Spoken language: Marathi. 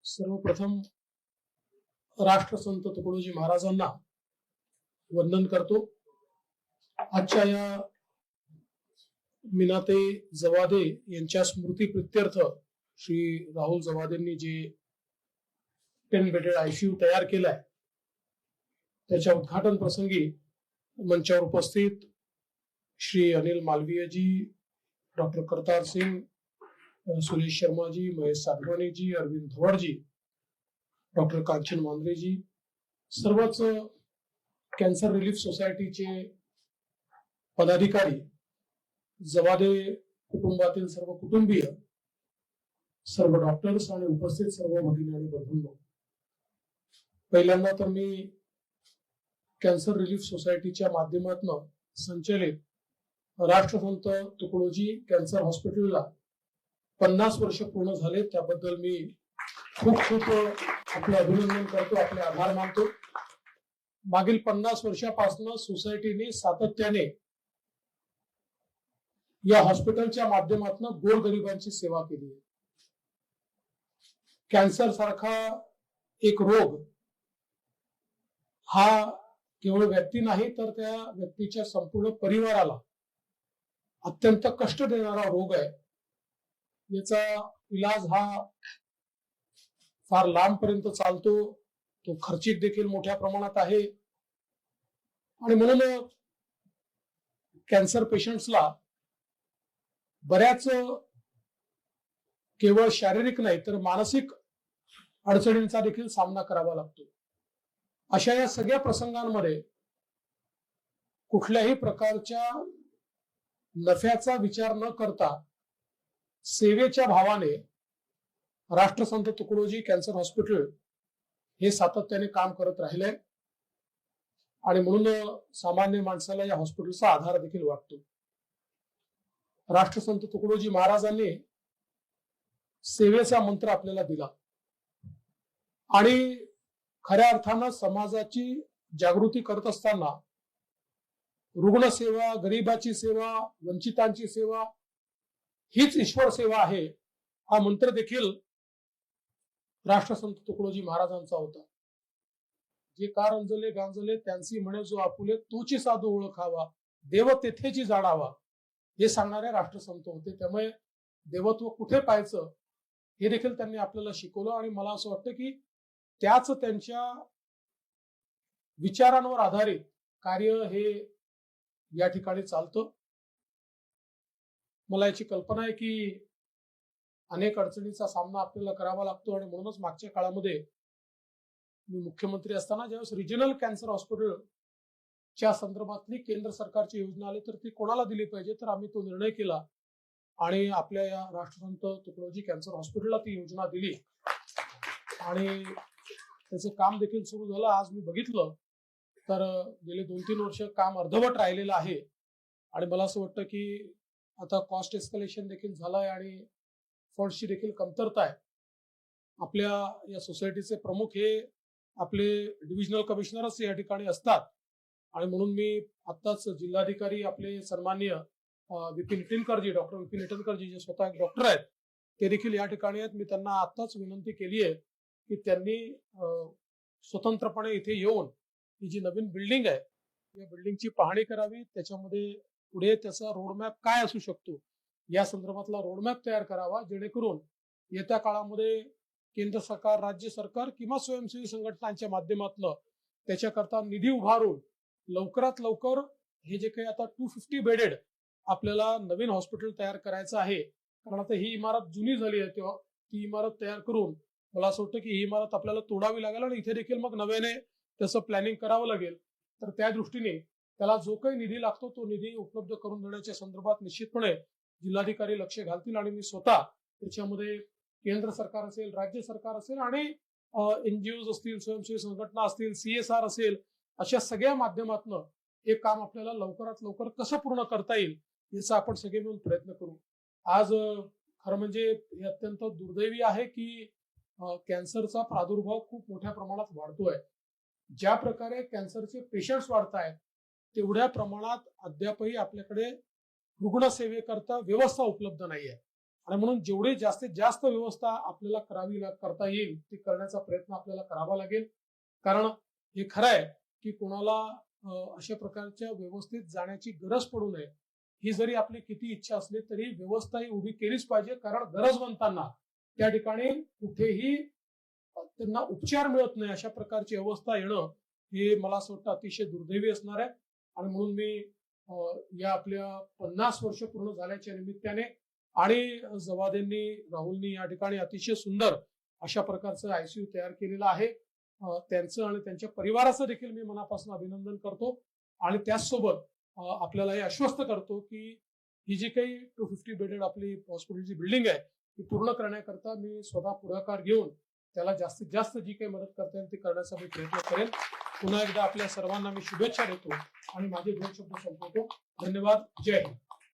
सर्वप्रथम राष्ट्रसंत तुकडोजी महाराजांना वंदन करतो। आजच्या या मीनाते जवादे यांच्या स्मृती प्रित्यर्थ श्री राहुल जवादेंनी जे 10 बेडेड आयसीयू तयार केलाय त्याच्या उद्घाटन प्रसंगी मंचावर उपस्थित श्री अनिल मालवीय जी, डॉक्टर करतार सिंह, सुरेश शर्मा जी, महेश साधवानी जी, अरविंद धवड़ जी, डॉक्टर कांचन मांद्रे जी, सर्वच कॅन्सर रिलीफ सोसायटीचे पदाधिकारी, जवादे कुटुंबातील सर्व कुटुंबीय, सर्व डॉक्टर्स आणि उपस्थित सर्व भगिनी आणि बंधूंनो, पहिल्यांदा तर मी कॅन्सर रिलीफ सोसायटीच्या माध्यमातून संचलित राष्ट्रसंत तुकडोजी कॅन्सर हॉस्पिटलला 50 वर्ष पूर्ण झाले त्याबद्दल मी खूप खूप आपले अभिनंदन करतो, आपले आभार मानतो। मागील 50 वर्षापासून सोसायटीने सातत्याने या हॉस्पिटलच्या माध्यमातून गोरगरिबांची सेवा केली आहे। कॅन्सर सारखा एक रोग हा केवळ व्यक्ती नाही तर त्या व्यक्तीच्या संपूर्ण परिवाराला अत्यंत कष्ट देणारा रोग आहे। याचा इलाज हा फार लांब पर्यंत चालतो, तो खर्चिक देखील मोठ्या प्रमाणात आहे आणि म्हणून कॅन्सर पेशंट्सला बऱ्याच केवळ शारीरिक नाही तर मानसिक अडचणींचा देखील सामना करावा लागतो। अशा या सगळ्या प्रसंगांमध्ये कुठल्याही प्रकारच्या नफ्याचा विचार न करता सेवेच्या भावाने राष्ट्रसंत तुकडोजी कॅन्सर हॉस्पिटल हे सातत्याने काम करत राहिले आणि म्हणून सामान्य माणसाला या हॉस्पिटलचा आधार देखील वाटतो। राष्ट्रसंत तुकडोजी महाराजांनी सेवेचा मंत्र आपल्याला दिला आणि खऱ्या अर्थानं समाजाची जागृती करत असताना रुग्णसेवा, गरिबाची सेवा, वंचितांची सेवा हीच ईश्वर सेवा आहे हा मंत्र देखील राष्ट्रसंत तुकडोजी महाराजांचा होता। जे का रंजले गांजले त्यांची म्हणे जो आपुले, तोची साधू ओळखावा, देव तेथेची जाणावा, हे सांगणारे राष्ट्रसंत होते। त्यामुळे देवत्व कुठे पाहायचं हे देखील त्यांनी आपल्याला शिकवलं आणि मला असं वाटतं की त्याच त्यांच्या विचारांवर आधारित कार्य हे या ठिकाणी चालतं। मला याची कल्पना आहे की अनेक अडचणींचा सामना आपल्याला करावा लागतो आणि म्हणूनच मागच्या काळामध्ये मी मुख्यमंत्री असताना ज्यावेळेस रिजनल कॅन्सर हॉस्पिटलच्या संदर्भातली केंद्र सरकारची योजना आली तर ती कोणाला दिली पाहिजे, तर आम्ही तो निर्णय केला आणि आपल्या या राष्ट्रसंत तुकडोजी कॅन्सर हॉस्पिटलला ती योजना दिली आणि त्याचं काम देखील सुरू झालं। आज मी बघितलं तर गेले 2-3 वर्ष काम अर्धवट राहिलेलं आहे आणि मला असं वाटतं की आता कॉस्ट एस्केलेशन देखील झालंय आणि फंड्सची देखील कमतरता आहे। आपल्या या सोसायटीचे प्रमुख हे आपले डिव्हिजनल कमिशनरच या ठिकाणी असतात आणि म्हणून मी आत्ताच जिल्हाधिकारी आपले सन्माननीय विपिन इटनकरजी, डॉक्टर विपिन इटनकरजी जे स्वतः एक डॉक्टर आहेत ते देखील या ठिकाणी आहेत। मी त्यांना आत्ताच विनंती केली आहे की त्यांनी स्वतंत्रपणे इथे येऊन ही जी नवीन बिल्डिंग आहे या बिल्डिंगची पाहणी करावी, त्याच्यामध्ये पुढे त्याचा रोडमॅप काय असू शकतो या संदर्भातला रोडमॅप तयार करावा, जेणेकरून येत्या काळामध्ये केंद्र सरकार, राज्य सरकार किंवा स्वयंसेवी संघटनांच्या माध्यमातून त्याच्याकरता निधी उभारून लवकरात लवकर हे जे काही आता 250 बेडेड आपल्याला नवीन हॉस्पिटल तयार करायचं आहे, कारण आता ही इमारत जुनी झाली आहे तेव्हा ती इमारत तयार करून मला असं वाटतं की ही इमारत आपल्याला तोडावी लागेल आणि इथे देखील मग नव्याने त्याचं प्लॅनिंग करावं लागेल। तर त्या दृष्टीने त्याला जो काही निधी लागतो तो निधी उपलब्ध करून देण्याच्या संदर्भात निश्चितपणे जिल्हाधिकारी लक्ष घालतील आणि मी स्वतः त्याच्यामध्ये केंद्र सरकार असेल, राज्य सरकार असेल आणि NGOज असतील, स्वयंसेवी संघटना असतील, CSR असेल, अशा सगळ्या माध्यमातून हे काम आपल्याला लवकरात लवकर कसं पूर्ण करता येईल याचा आपण सगळे मिळून प्रयत्न करू। आज खरं म्हणजे हे अत्यंत दुर्दैवी आहे की कॅन्सरचा प्रादुर्भाव खूप मोठ्या प्रमाणात वाढतोय। ज्या प्रकारे कॅन्सरचे पेशंट्स वाढत आहेत तेवढ्या प्रमाणात अद्यापही आपल्याकडे रुग्णसेवेकरता व्यवस्था उपलब्ध नाही आहे आणि म्हणून जेवढी जास्तीत जास्त व्यवस्था आपल्याला करता येईल ती करण्याचा प्रयत्न आपल्याला करावा लागेल. कारण हे खरं आहे की कोणाला अशा प्रकारच्या व्यवस्थेत जाण्याची गरज पडू नये. ही जरी आपली किती इच्छा असली तरी व्यवस्था ही उभी केलीच पाहिजे. कारण गरजवंतांना त्या ठिकाणी कुठेही त्यांना उपचार मिळत नाही अशा प्रकारची अवस्था येणं हे मला असं वाटतं अतिशय दुर्दैवी असणार आहे. आणि म्हणून मी या आपल्या 50 वर्ष पूर्ण झाल्याच्या निमित्ताने आणि जवादेंनी राहुलनी या ठिकाणी अतिशय सुंदर अशा प्रकारचं आयसीयू तयार केलेलं आहे. त्यांचं आणि त्यांच्या परिवाराचं देखील मी मनापासून अभिनंदन करतो. आणि त्याचसोबत आपल्याला हे आश्वस्त करतो की ही जी काही 250 बेडेड आपली हॉस्पिटलची बिल्डिंग आहे ती पूर्ण करण्याकरता मी स्वतः पुढाकार घेऊन त्याला जास्तीत जास्त जी काही मदत करता येईल ती करण्याचा मी प्रयत्न करेन. पुन्हा एकदा आपल्या सर्वांना मी शुभेच्छा देतो आणि माझे 2 शब्द संपवतो. धन्यवाद. जय हिंद.